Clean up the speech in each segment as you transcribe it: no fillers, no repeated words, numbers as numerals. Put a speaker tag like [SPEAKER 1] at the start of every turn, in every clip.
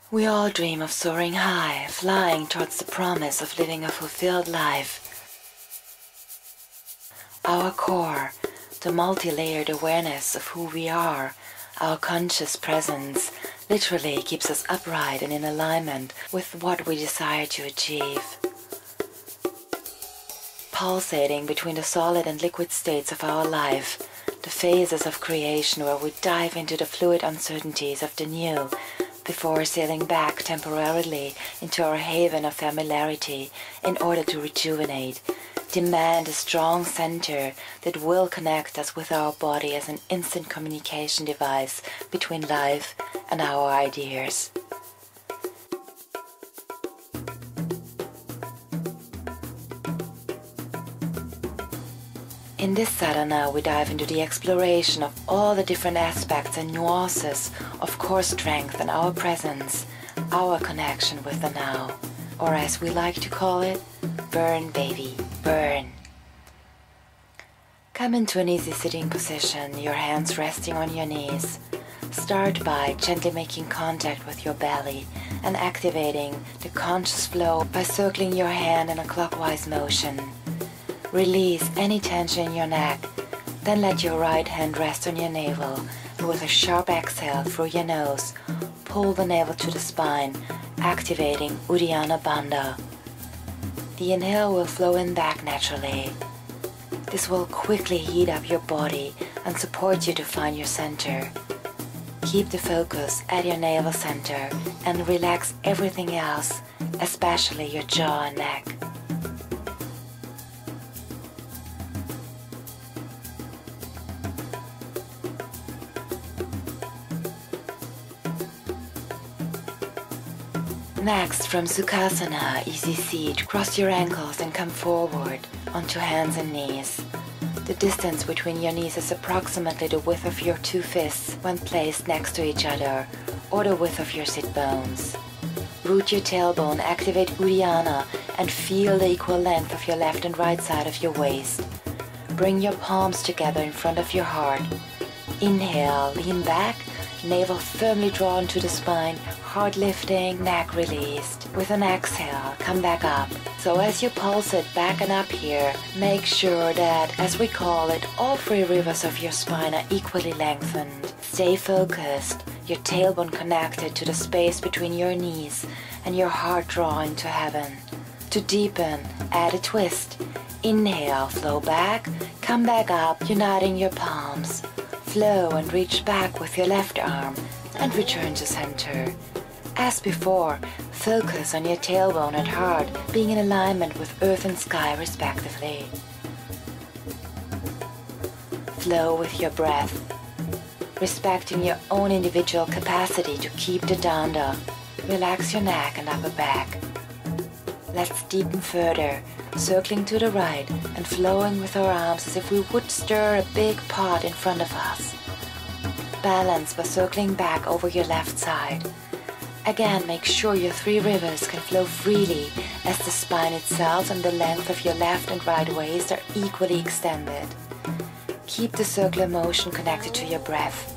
[SPEAKER 1] We all dream of soaring high, flying towards the promise of living a fulfilled life. Our core, the multi-layered awareness of who we are, our conscious presence, literally keeps us upright and in alignment with what we desire to achieve. Pulsating between the solid and liquid states of our life, the phases of creation where we dive into the fluid uncertainties of the new, before sailing back temporarily into our haven of familiarity in order to rejuvenate, demand a strong center that will connect us with our body as an instant communication device between life and our ideas. In this sadhana, we dive into the exploration of all the different aspects and nuances of core strength and our presence, our connection with the now, or as we like to call it, burn baby, burn. Come into an easy sitting position, your hands resting on your knees. Start by gently making contact with your belly and activating the conscious flow by circling your hand in a clockwise motion. Release any tension in your neck, then let your right hand rest on your navel, and with a sharp exhale through your nose, pull the navel to the spine, activating Uddiyana Bandha. The inhale will flow in back naturally. This will quickly heat up your body and support you to find your center. Keep the focus at your navel center and relax everything else, especially your jaw and neck. Next, from Sukhasana, easy seat, cross your ankles and come forward onto hands and knees. The distance between your knees is approximately the width of your two fists when placed next to each other, or the width of your sit bones. Root your tailbone, activate Uddiyana, and feel the equal length of your left and right side of your waist. Bring your palms together in front of your heart. Inhale, lean back, navel firmly drawn to the spine, heart lifting, neck released. With an exhale, come back up. So as you pulsate back and up here, make sure that, as we call it, all three rivers of your spine are equally lengthened. Stay focused, your tailbone connected to the space between your knees and your heart drawing to heaven. To deepen, add a twist. Inhale, flow back, come back up, uniting your palms. Flow and reach back with your left arm and return to center. As before, focus on your tailbone and heart being in alignment with earth and sky respectively. Flow with your breath, respecting your own individual capacity to keep the danda. Relax your neck and upper back. Let's deepen further, circling to the right and flowing with our arms as if we would stir a big pot in front of us. Balance by circling back over your left side. Again, make sure your three rivers can flow freely as the spine itself and the length of your left and right waist are equally extended. Keep the circular motion connected to your breath.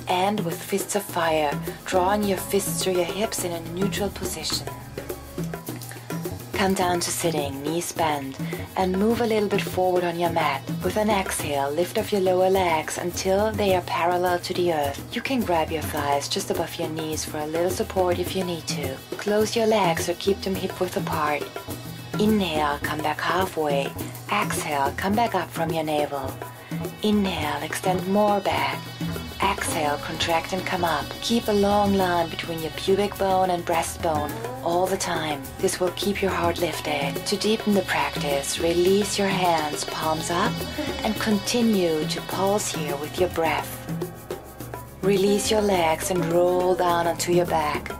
[SPEAKER 1] And with fists of fire, drawing your fists through your hips in a neutral position. Come down to sitting, knees bent, and move a little bit forward on your mat. With an exhale, lift off your lower legs until they are parallel to the earth. You can grab your thighs just above your knees for a little support if you need to. Close your legs or keep them hip-width apart. Inhale, come back halfway. Exhale, come back up from your navel. Inhale, extend more back. Exhale, contract and come up. Keep a long line between your pubic bone and breastbone all the time. This will keep your heart lifted. To deepen the practice, release your hands, palms up, and continue to pulse here with your breath. Release your legs and roll down onto your back.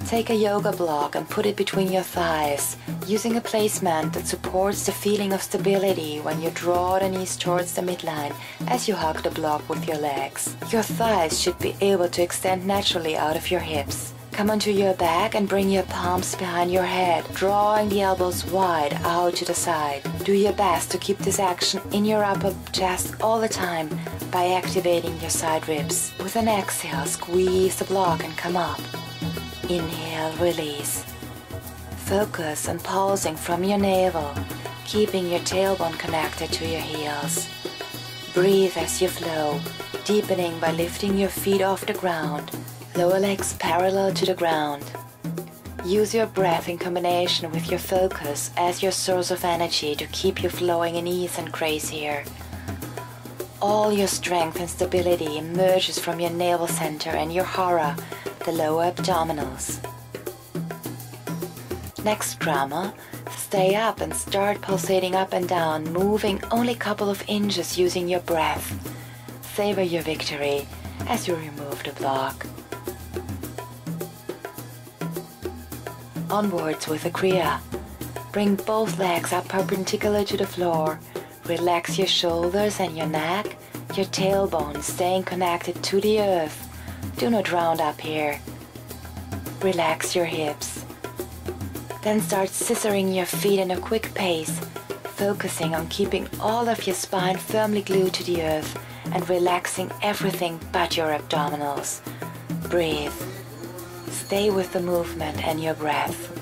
[SPEAKER 1] Take a yoga block and put it between your thighs, using a placement that supports the feeling of stability when you draw the knees towards the midline as you hug the block with your legs. Your thighs should be able to extend naturally out of your hips. Come onto your back and bring your palms behind your head, drawing the elbows wide out to the side. Do your best to keep this action in your upper chest all the time by activating your side ribs. With an exhale, squeeze the block and come up. Inhale, release. Focus on pulsing from your navel, keeping your tailbone connected to your heels. Breathe as you flow, deepening by lifting your feet off the ground, lower legs parallel to the ground. Use your breath in combination with your focus as your source of energy to keep you flowing in ease and grace here. All your strength and stability emerges from your navel center and your hara, the lower abdominals. Next drama, stay up and start pulsating up and down, moving only a couple of inches using your breath. Savor your victory as you remove the block. Onwards with a kriya. Bring both legs up perpendicular to the floor. Relax your shoulders and your neck, your tailbone staying connected to the earth. Do not round up here. Relax your hips. Then start scissoring your feet in a quick pace, focusing on keeping all of your spine firmly glued to the earth and relaxing everything but your abdominals. Breathe. Stay with the movement and your breath.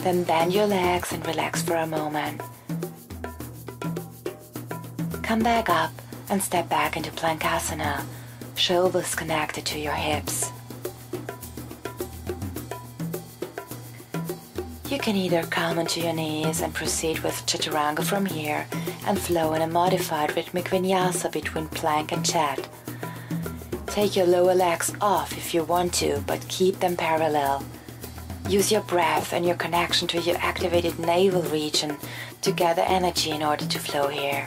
[SPEAKER 1] Then bend your legs and relax for a moment. Come back up and step back into Plankasana, shoulders connected to your hips. You can either come onto your knees and proceed with Chaturanga from here and flow in a modified rhythmic vinyasa between plank and chat. Take your lower legs off if you want to, but keep them parallel. Use your breath and your connection to your activated navel region to gather energy in order to flow here.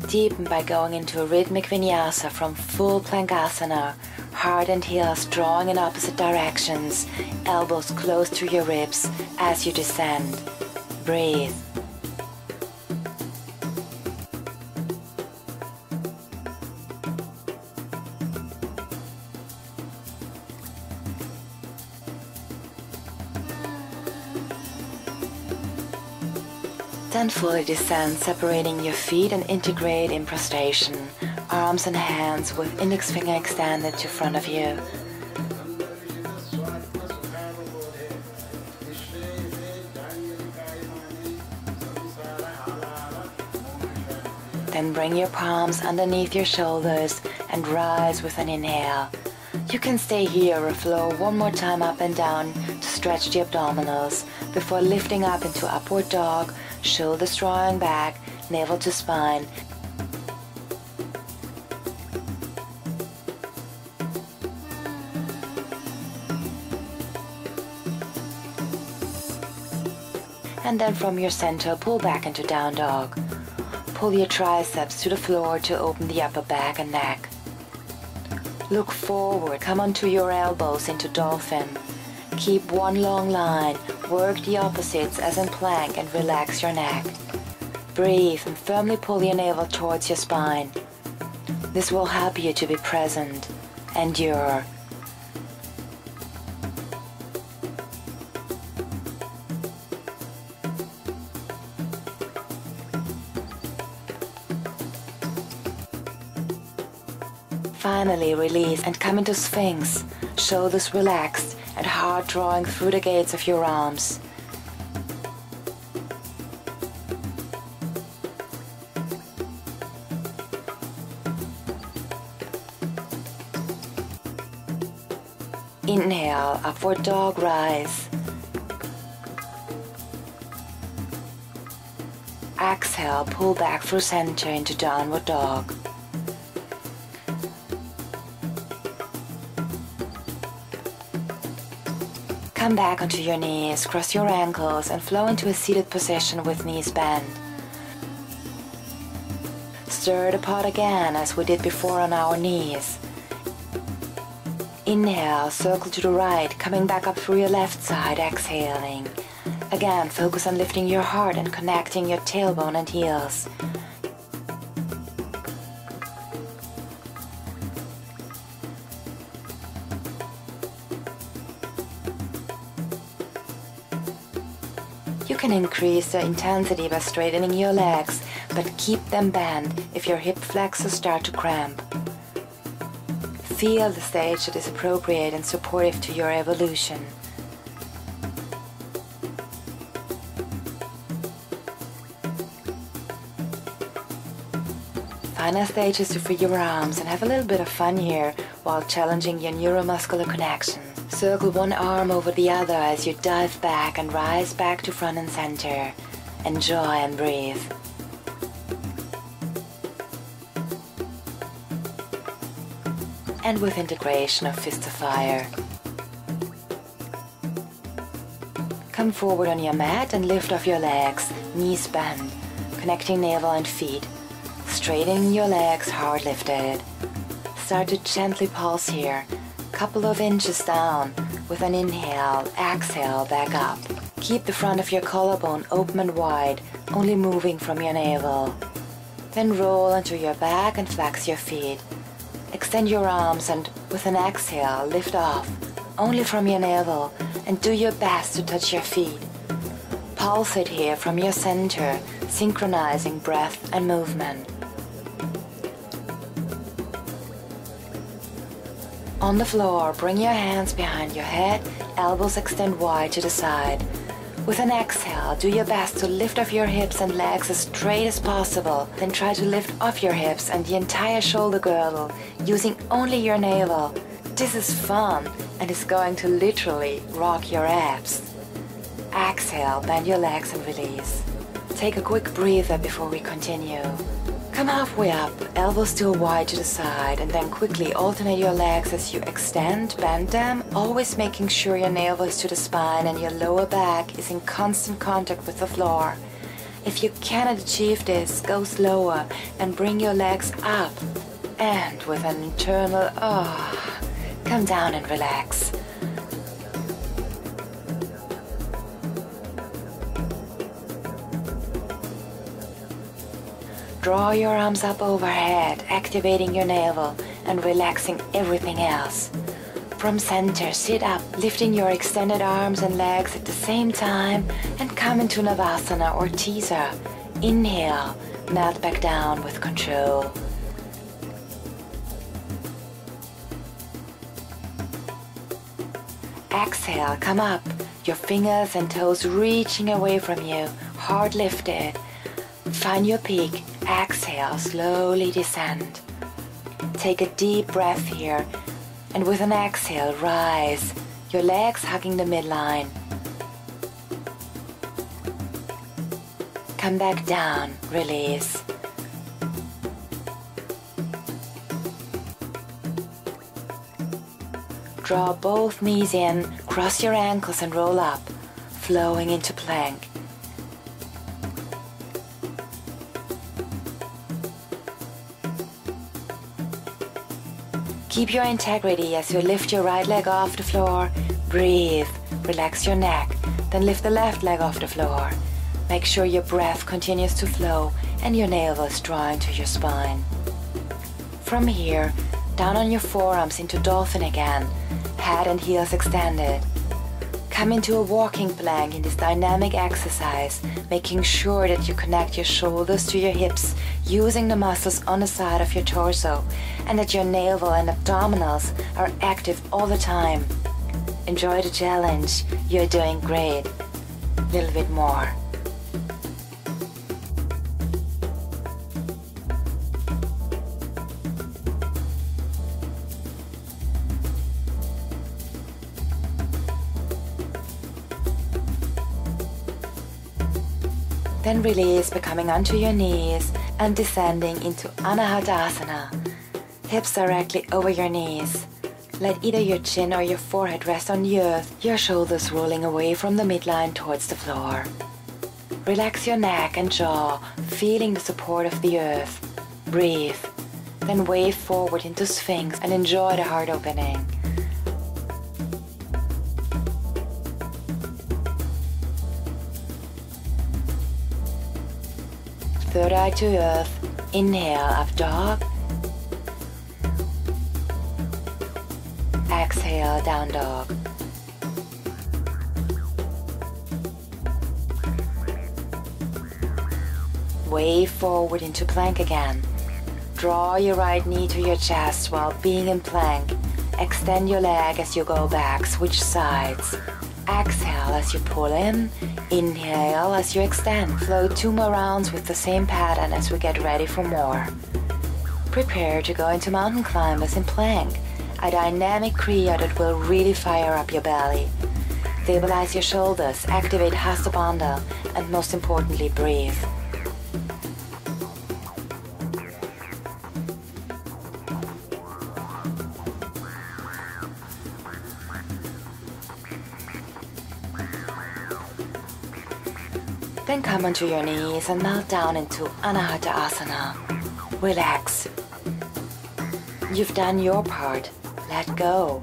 [SPEAKER 1] Deepen by going into a rhythmic vinyasa from full Plankasana, heart and heels drawing in opposite directions, elbows close to your ribs as you descend. Breathe. Then fully descend, separating your feet and integrate in prostration, arms and hands with index finger extended to front of you. Then bring your palms underneath your shoulders and rise with an inhale. You can stay here or flow one more time up and down to stretch the abdominals before lifting up into upward dog, shoulders drawing back, navel to spine. And then from your center, pull back into down dog. Pull your triceps to the floor to open the upper back and neck. Look forward, come onto your elbows into dolphin. Keep one long line, work the opposites as in plank and relax your neck. Breathe and firmly pull your navel towards your spine. This will help you to be present. Endure. Finally release and come into Sphinx, shoulders relaxed and heart drawing through the gates of your arms. Inhale, upward dog rise. Exhale, pull back through center into downward dog. Come back onto your knees, cross your ankles and flow into a seated position with knees bent. Stir the pot again as we did before on our knees. Inhale, circle to the right, coming back up through your left side, exhaling. Again, focus on lifting your heart and connecting your tailbone and heels. You can increase the intensity by straightening your legs, but keep them bent if your hip flexors start to cramp. Feel the stage that is appropriate and supportive to your evolution. Final stage is to free your arms and have a little bit of fun here while challenging your neuromuscular connection. Circle one arm over the other as you dive back and rise back to front and center. Enjoy and breathe. And with integration of Fist of Fire. Come forward on your mat and lift off your legs, knees bent, connecting navel and feet. Straightening your legs, heart lifted. Start to gently pulse here, couple of inches down. With an inhale, exhale, back up. Keep the front of your collarbone open and wide, only moving from your navel. Then roll onto your back and flex your feet. Extend your arms and with an exhale, lift off, only from your navel, and do your best to touch your feet. Pulsate here from your center, synchronizing breath and movement. On the floor, bring your hands behind your head, elbows extend wide to the side. With an exhale, do your best to lift off your hips and legs as straight as possible. Then try to lift off your hips and the entire shoulder girdle, using only your navel. This is fun and is going to literally rock your abs. Exhale, bend your legs and release. Take a quick breather before we continue. Come halfway up, elbows still wide to the side, and then quickly alternate your legs as you extend, bend them, always making sure your navel is to the spine and your lower back is in constant contact with the floor. If you cannot achieve this, go slower and bring your legs up. And with an internal come down and relax. Draw your arms up overhead, activating your navel and relaxing everything else. From center, sit up, lifting your extended arms and legs at the same time and come into Navasana or teaser. Inhale, melt back down with control. Exhale, come up, your fingers and toes reaching away from you, heart lifted. Find your peak. Exhale, slowly descend. Take a deep breath here, and with an exhale, rise, your legs hugging the midline. Come back down, release. Draw both knees in, cross your ankles and roll up, flowing into plank. Keep your integrity as you lift your right leg off the floor. Breathe, relax your neck, then lift the left leg off the floor. Make sure your breath continues to flow and your navel is drawing to your spine. From here, down on your forearms into dolphin again, head and heels extended. Come into a walking plank in this dynamic exercise, making sure that you connect your shoulders to your hips, using the muscles on the side of your torso, and that your navel and abdominals are active all the time. Enjoy the challenge. You're doing great. A little bit more. Then release by coming onto your knees and descending into Anahata. Hips directly over your knees. Let either your chin or your forehead rest on the earth, your shoulders rolling away from the midline towards the floor. Relax your neck and jaw, feeling the support of the earth. Breathe. Then wave forward into Sphinx and enjoy the heart opening. Third eye to earth. Inhale, up dog. Exhale, down dog. Wave forward into plank again. Draw your right knee to your chest while being in plank. Extend your leg as you go back, switch sides. Exhale as you pull in. Inhale as you extend. Float 2 more rounds with the same pattern as we get ready for more. Prepare to go into mountain climbers in plank, a dynamic kriya that will really fire up your belly. Stabilize your shoulders, activate Hasta Bandha, and most importantly, breathe. Then come onto your knees and melt down into Anahata Asana. Relax. You've done your part. Let go.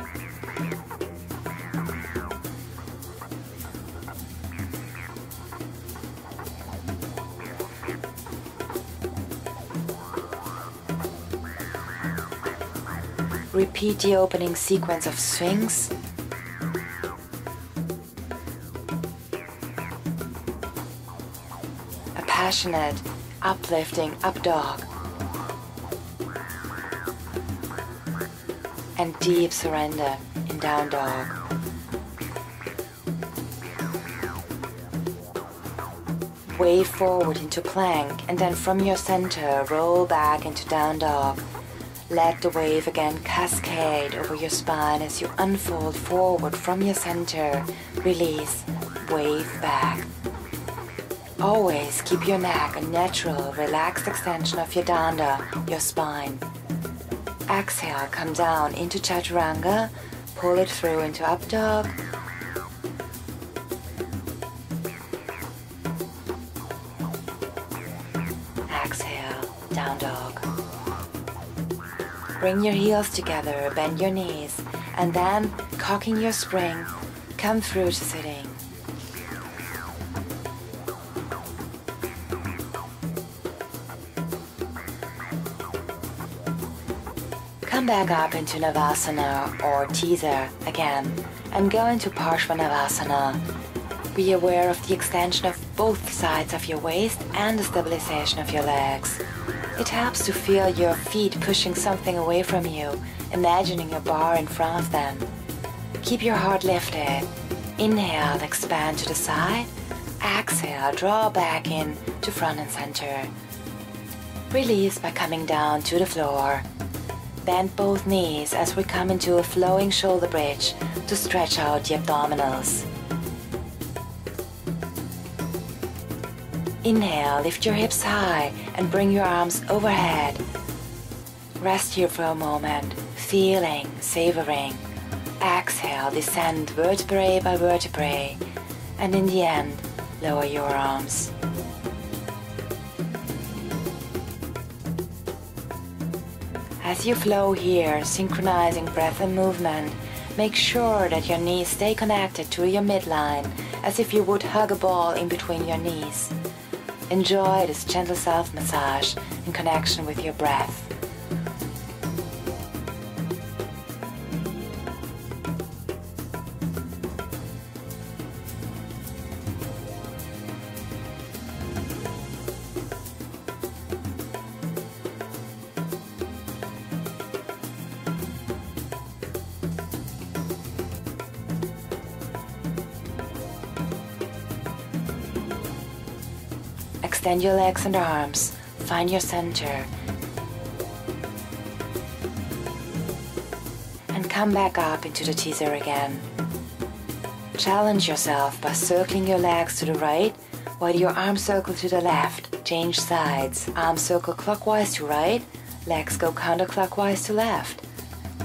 [SPEAKER 1] Repeat the opening sequence of swings. A passionate, uplifting up dog. And deep surrender in down dog. Wave forward into plank and then from your center roll back into down dog. Let the wave again cascade over your spine as you unfold forward from your center. Release, wave back. Always keep your neck a natural, relaxed extension of your danda, your spine. Exhale, come down into Chaturanga, pull it through into up dog. Exhale, down dog. Bring your heels together, bend your knees, and then, cocking your spring, come through to sitting. Come back up into Navasana or teaser again and go into Parshvanavasana. Be aware of the extension of both sides of your waist and the stabilization of your legs. It helps to feel your feet pushing something away from you, imagining a bar in front of them. Keep your heart lifted. Inhale, expand to the side. Exhale, draw back in to front and center. Release by coming down to the floor. Bend both knees as we come into a flowing shoulder bridge to stretch out the abdominals. Inhale, lift your hips high and bring your arms overhead. Rest here for a moment, feeling, savoring. Exhale, descend vertebrae by vertebrae, and in the end, lower your arms. As you flow here, synchronizing breath and movement, make sure that your knees stay connected to your midline, as if you would hug a ball in between your knees. Enjoy this gentle self-massage in connection with your breath. Extend your legs and arms, find your center, and come back up into the teaser again. Challenge yourself by circling your legs to the right while your arms circle to the left. Change sides. Arms circle clockwise to right, legs go counterclockwise to left.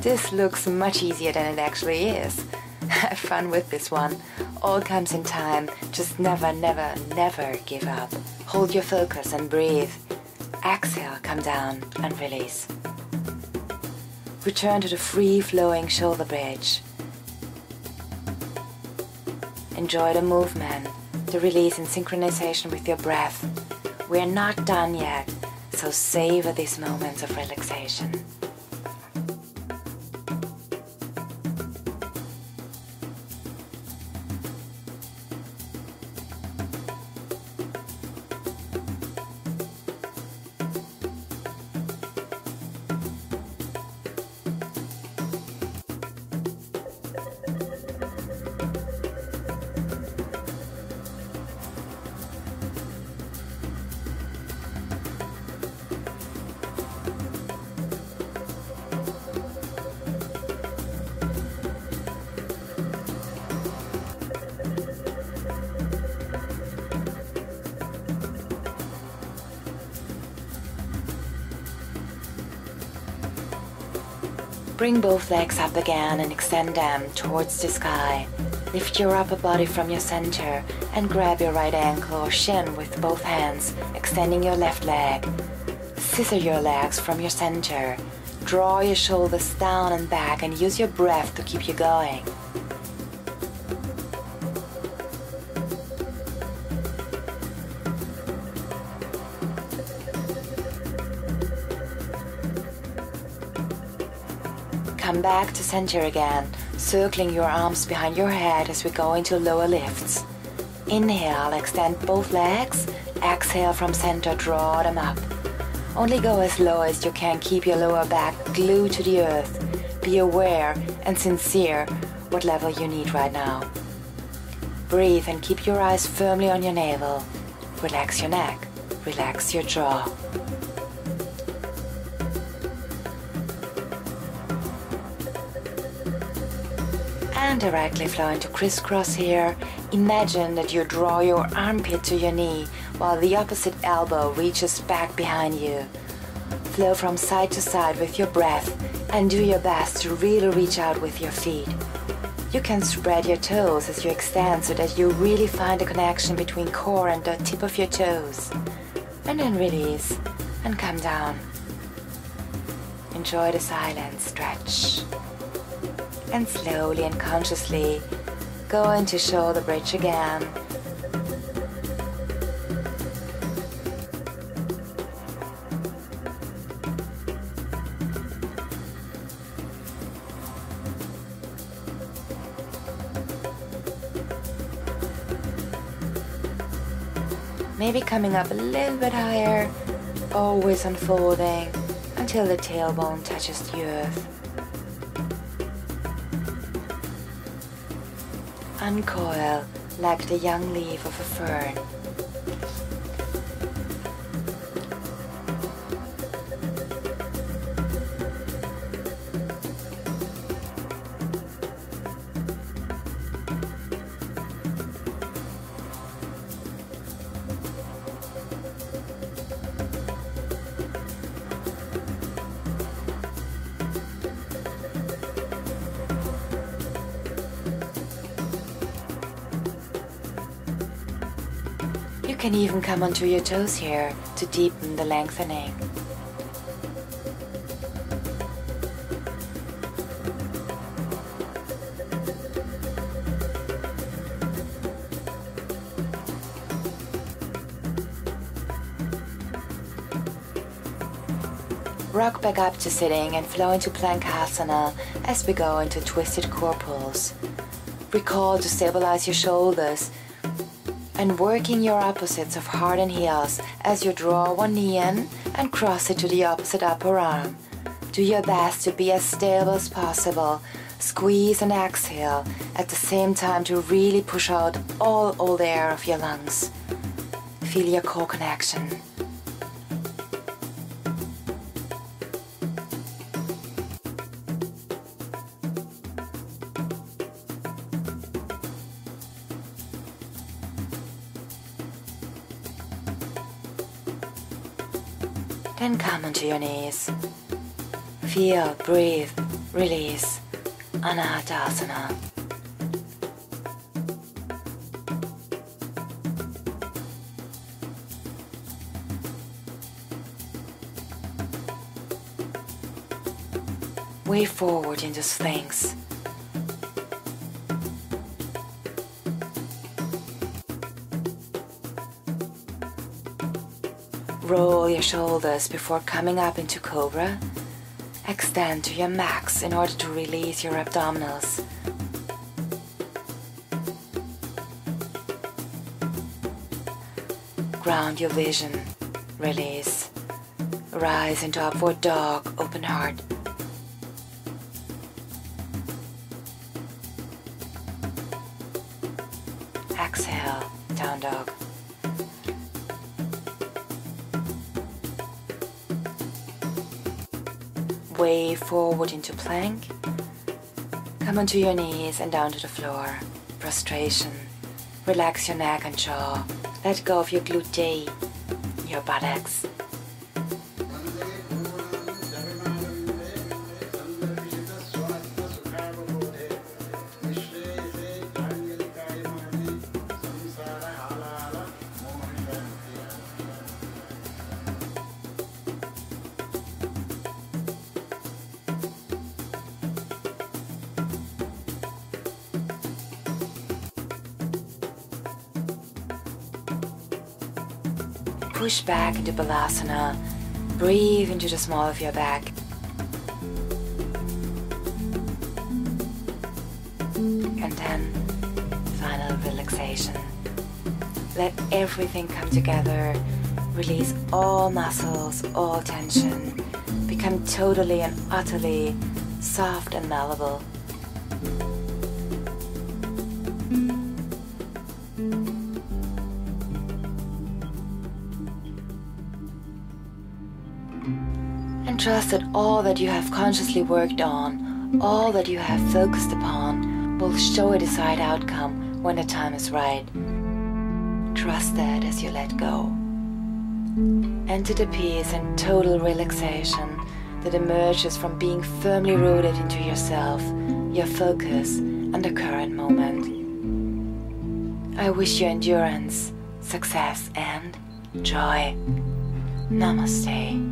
[SPEAKER 1] This looks much easier than it actually is. Have fun with this one. All comes in time. Just never, never, never give up. Hold your focus and breathe. Exhale, come down and release. Return to the free-flowing shoulder bridge. Enjoy the movement, the release in synchronization with your breath. We're not done yet, so savor these moments of relaxation. Bring both legs up again and extend them towards the sky. Lift your upper body from your center and grab your right ankle or shin with both hands, extending your left leg. Scissor your legs from your center. Draw your shoulders down and back and use your breath to keep you going. Come back to center again, circling your arms behind your head as we go into lower lifts. Inhale, extend both legs. Exhale from center, draw them up. Only go as low as you can, keep your lower back glued to the earth. Be aware and sincere what level you need right now. Breathe and keep your eyes firmly on your navel. Relax your neck, relax your jaw. And directly flow into crisscross here. Imagine that you draw your armpit to your knee while the opposite elbow reaches back behind you. Flow from side to side with your breath and do your best to really reach out with your feet. You can spread your toes as you extend so that you really find a connection between core and the tip of your toes. And then release and come down. Enjoy the silence, stretch. And slowly and consciously go into shoulder bridge again. Maybe coming up a little bit higher, always unfolding until the tailbone touches the earth. Uncoil like the young leaf of a fern. You can even come onto your toes here to deepen the lengthening. Rock back up to sitting and flow into Plankasana as we go into twisted core pulse. Recall to stabilize your shoulders and working your opposites of heart and heels as you draw one knee in and cross it to the opposite upper arm. Do your best to be as stable as possible. Squeeze and exhale at the same time to really push out all old air of your lungs. Feel your core connection. Then come onto your knees. Feel, breathe, release. Anahatasana. Way forward into Sphinx. Roll your shoulders before coming up into Cobra. Extend to your max in order to release your abdominals. Ground your vision. Release. Rise into upward dog, open heart. Exhale, down dog. Wave forward into plank. Come onto your knees and down to the floor. Prostration. Relax your neck and jaw. Let go of your glutae, your buttocks. Push back into Balasana. Breathe into the small of your back. And then, final relaxation. Let everything come together. Release all muscles, all tension. Become totally and utterly soft and malleable. And trust that all that you have consciously worked on, all that you have focused upon, will show a desired outcome when the time is right. Trust that as you let go. Enter the peace and total relaxation that emerges from being firmly rooted into yourself, your focus, and the current moment. I wish you endurance, success, and joy. Namaste.